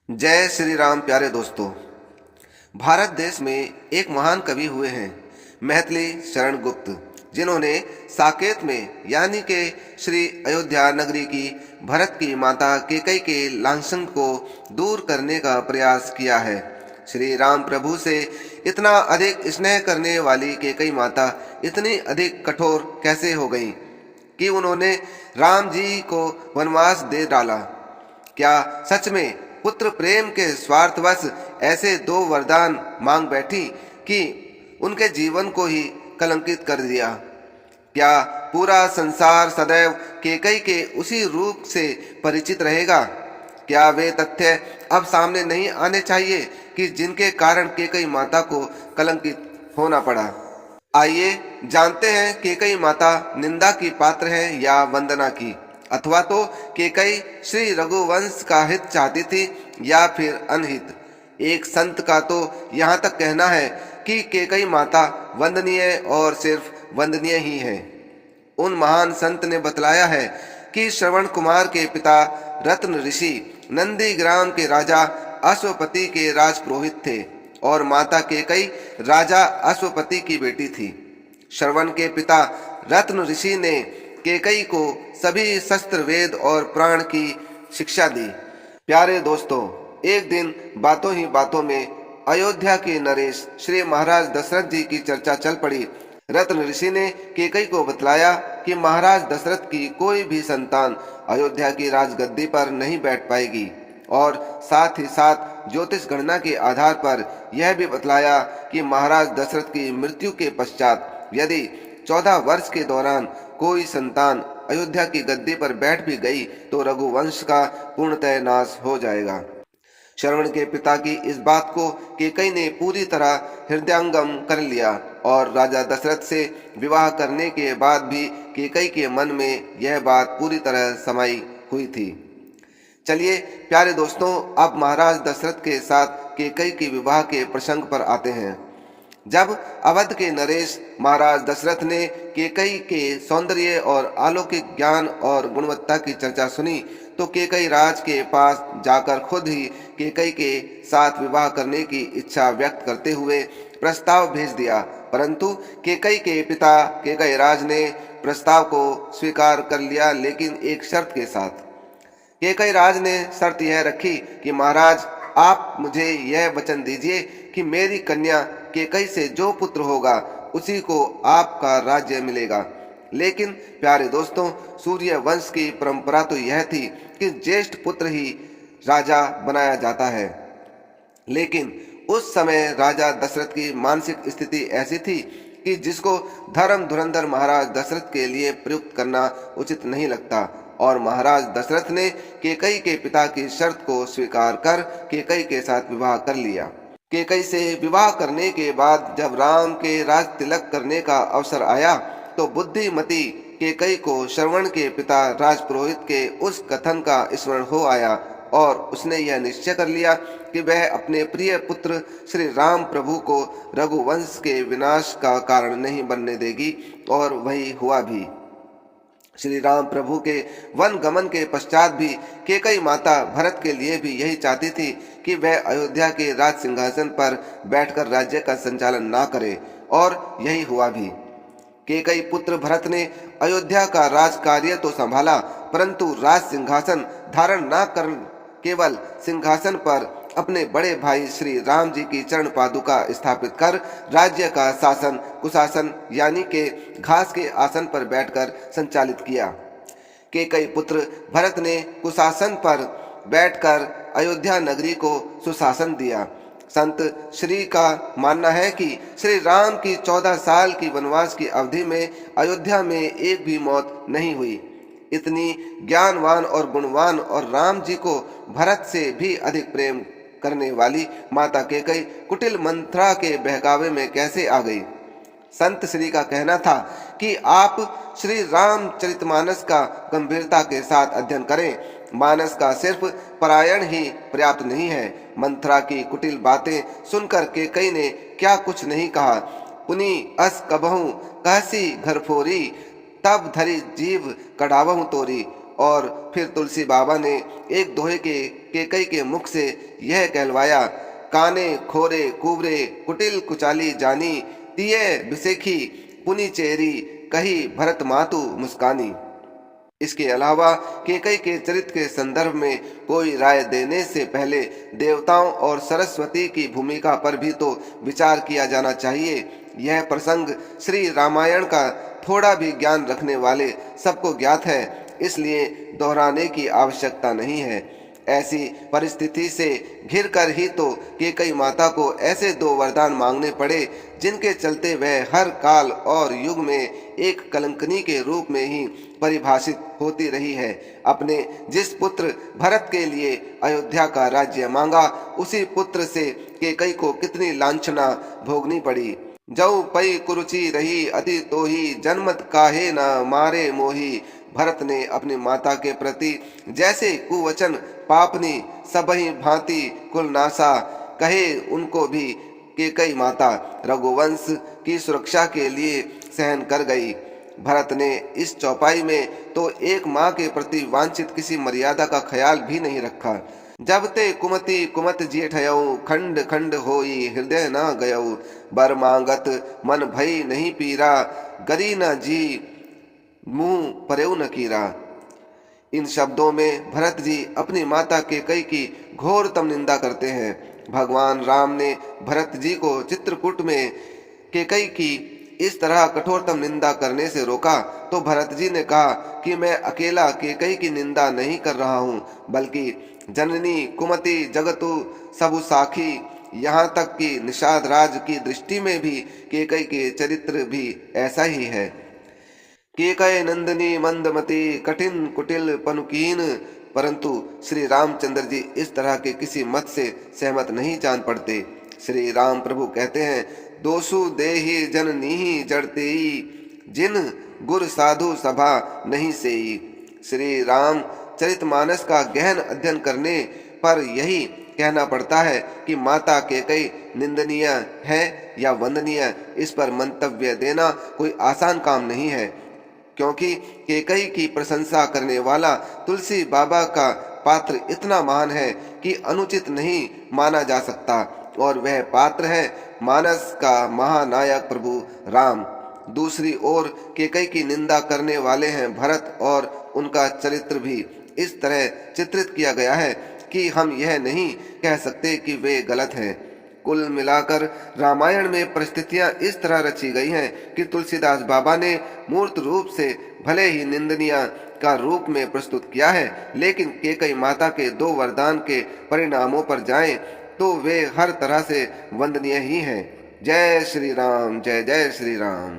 जय श्री राम। प्यारे दोस्तों, भारत देश में एक महान कवि हुए हैं मैथिली शरण गुप्त, जिन्होंने साकेत में यानी के श्री अयोध्या नगरी की भरत की माता कैकेयी के लांछन को दूर करने का प्रयास किया है। श्री राम प्रभु से इतना अधिक स्नेह करने वाली कैकेयी माता इतनी अधिक कठोर कैसे हो गई कि उन्होंने राम जी को वनवास दे डाला। क्या सच में पुत्र प्रेम के स्वार्थवश ऐसे दो वरदान मांग बैठी कि उनके जीवन को ही कलंकित कर दिया? क्या पूरा संसार सदैव कैकेयी के उसी रूप से परिचित रहेगा? क्या वे तथ्य अब सामने नहीं आने चाहिए कि जिनके कारण कैकेयी माता को कलंकित होना पड़ा? आइए जानते हैं कैकेयी माता निंदा की पात्र है या वंदना की, अथवा तो कैकेयी श्री रघुवंश का हित चाहती थी या फिर अनहित। एक संत का तो यहाँ तक कहना है कि कैकेयी माता वंदनीय और सिर्फ वंदनीय ही है। उन महान संत ने बतलाया है कि श्रवण कुमार के पिता रत्न ऋषि नंदीग्राम के राजा अश्वपति के राजपुरोहित थे और माता कैकेयी राजा अश्वपति की बेटी थी। श्रवण के पिता रत्न ऋषि ने कैकेयी को सभी शस्त्र वेद और प्राण की शिक्षा दी। प्यारे दोस्तों, एक दिन बातों ही बातों में अयोध्या के नरेश श्री महाराज दशरथ जी की चर्चा चल पड़ी। रत्न ऋषि ने कैकेयी को बतलाया कि महाराज दशरथ की कोई भी संतान अयोध्या की राजगद्दी पर नहीं बैठ पाएगी, और साथ ही साथ ज्योतिष गणना के आधार पर यह भी बतलाया कि महाराज दशरथ की मृत्यु के पश्चात यदि 14 वर्ष के दौरान कोई संतान अयोध्या की गद्दी पर बैठ भी गई तो रघुवंश का पूर्णतः नाश हो जाएगा। श्रवण के पिता की इस बात को कैकेयी ने पूरी तरह हृदयंगम कर लिया और राजा दशरथ से विवाह करने के बाद भी कैकेयी के मन में यह बात पूरी तरह समाई हुई थी। चलिए प्यारे दोस्तों, अब महाराज दशरथ के साथ कैकेयी के विवाह के प्रसंग पर आते हैं। जब अवध के नरेश महाराज दशरथ ने कैकेयी के सौंदर्य और अलौकिक ज्ञान और गुणवत्ता की चर्चा सुनी तो कैकेयी राज के पास जाकर खुद ही कैकेयी के साथ विवाह करने की इच्छा व्यक्त करते हुए प्रस्ताव भेज दिया, परंतु कैकेयी के पिता कैकेयी राज ने प्रस्ताव को स्वीकार कर लिया, लेकिन एक शर्त के साथ। कैकेयी राज ने शर्त यह रखी कि महाराज, आप मुझे यह वचन दीजिए कि मेरी कन्या कैकेयी से जो पुत्र होगा उसी को आपका राज्य मिलेगा। लेकिन प्यारे दोस्तों, सूर्य वंश की परंपरा तो यह थी कि ज्येष्ठ पुत्र ही राजा बनाया जाता है। लेकिन उस समय राजा दशरथ की मानसिक स्थिति ऐसी थी कि जिसको धर्म धुरंधर महाराज दशरथ के लिए प्रयुक्त करना उचित नहीं लगता, और महाराज दशरथ ने कैकेयी के पिता की शर्त को स्वीकार कर कैकेयी के साथ विवाह कर लिया। कैकेयी से विवाह करने के बाद जब राम के राज तिलक करने का अवसर आया तो बुद्धिमती कैकेयी को श्रवण के पिता राजपुरोहित के उस कथन का स्मरण हो आया और उसने यह निश्चय कर लिया कि वह अपने प्रिय पुत्र श्री राम प्रभु को रघुवंश के विनाश का कारण नहीं बनने देगी, और वही हुआ भी। श्री राम प्रभु के वन गमन के पश्चात भी कैकेयी माता भरत के लिए भी यही चाहती थी कि वह अयोध्या के राज सिंहासन पर बैठकर राज्य का संचालन ना करे, और यही हुआ भी। कैकेयी पुत्र भरत ने अयोध्या का राज कार्य तो संभाला, परंतु राज सिंहासन धारण न कर केवल सिंहासन पर अपने बड़े भाई श्री राम जी की चरण पादुका स्थापित कर राज्य का शासन कुशासन यानी के घास के आसन पर बैठकर संचालित किया। कैकेयी पुत्र भरत ने कुशासन पर बैठकर अयोध्या नगरी को सुशासन दिया। संत श्री का मानना है कि श्री राम की 14 साल की वनवास की अवधि में अयोध्या में एक भी मौत नहीं हुई। इतनी ज्ञानवान और गुणवान और राम जी को भरत से भी अधिक प्रेम करने वाली माता कैकेयी कुटिल मंथरा के बहकावे में कैसे आ गई? संत श्री का कहना था कि आप श्री रामचरितमानस का गंभीरता के साथ अध्ययन करें। मानस का सिर्फ पारायण ही पर्याप्त नहीं है। मंथरा की कुटिल बातें सुनकर कैकेयी ने क्या कुछ नहीं कहा। पुनि अस कबहू कहसी घर फोरी, तब धरी जीव कढ़ावहु तोरी। और फिर तुलसी बाबा ने एक दोहे के केकई के मुख से यह कहलवाया, काने खोरे कुबरे कुटिल कुचाली जानी, तिये बिसेखी पुनि चेरी कही भरत मातु मुस्कानी। इसके अलावा केकई के चरित्र के संदर्भ में कोई राय देने से पहले देवताओं और सरस्वती की भूमिका पर भी तो विचार किया जाना चाहिए। यह प्रसंग श्री रामायण का थोड़ा भी ज्ञान रखने वाले सबको ज्ञात है, इसलिए दोहराने की आवश्यकता नहीं है। ऐसी परिस्थिति से घिर कर ही तो केकई माता को ऐसे दो वरदान मांगने पड़े जिनके चलते वह हर काल और युग में एक कलंकनी के रूप में ही परिभाषित होती रही है। अपने जिस पुत्र भरत के लिए अयोध्या का राज्य मांगा, उसी पुत्र से केकई को कितनी लांछना भोगनी पड़ी। जऊ पई कुरुचि रही अति तोही, जन्मत काहे न मारे मोही। भरत ने अपनी माता के प्रति जैसे कुवचन पापनी सबहि भांति कुलनासा कहे, उनको भी केकई माता रघुवंश की सुरक्षा के लिए सहन कर गई। भरत ने इस चौपाई में तो एक माँ के प्रति वांछित किसी मर्यादा का ख्याल भी नहीं रखा। जब ते कुमति कुमत जेठयऊ, खंड खंड होई हृदय न गयऊ। बर मांगत मन भई नहीं पीरा, गरी न जी मुंह परेऊ न कीरा। इन शब्दों में भरत जी अपनी माता केकई की घोरतम निंदा करते हैं। भगवान राम ने भरत जी को चित्रकूट में केकई की इस तरह कठोरतम निंदा करने से रोका तो भरत जी ने कहा कि मैं अकेला केकई की निंदा नहीं कर रहा हूँ, बल्कि जननी कुमति जगतु सबु साखी, यहाँ तक कि निषाद राज की दृष्टि में भी केकई के चरित्र भी ऐसा ही है। केकय नंदनी मंदमती कठिन कुटिल पनुकीन। परंतु श्री रामचंद्र जी इस तरह के किसी मत से सहमत नहीं जान पड़ते। श्री राम प्रभु कहते हैं, दोसु देहि जननीहि जड़तेई, जिन गुर साधु सभा नहीं सेई। श्री राम चरितमानस का गहन अध्ययन करने पर यही कहना पड़ता है कि माता केकई निंदनीय है या वंदनीय, इस पर मंतव्य देना कोई आसान काम नहीं है, क्योंकि केकई की प्रशंसा करने वाला तुलसी बाबा का पात्र इतना महान है कि अनुचित नहीं माना जा सकता, और वह पात्र है मानस का महानायक प्रभु राम। दूसरी ओर केकई की निंदा करने वाले हैं भरत, और उनका चरित्र भी इस तरह चित्रित किया गया है कि हम यह नहीं कह सकते कि वे गलत हैं। कुल मिलाकर रामायण में परिस्थितियां इस तरह रची गई हैं कि तुलसीदास बाबा ने मूर्त रूप से भले ही निंदनीय का रूप में प्रस्तुत किया है, लेकिन केकई माता के दो वरदान के परिणामों पर जाएं तो वे हर तरह से वंदनीय ही हैं। जय श्री राम, जय जय श्री राम।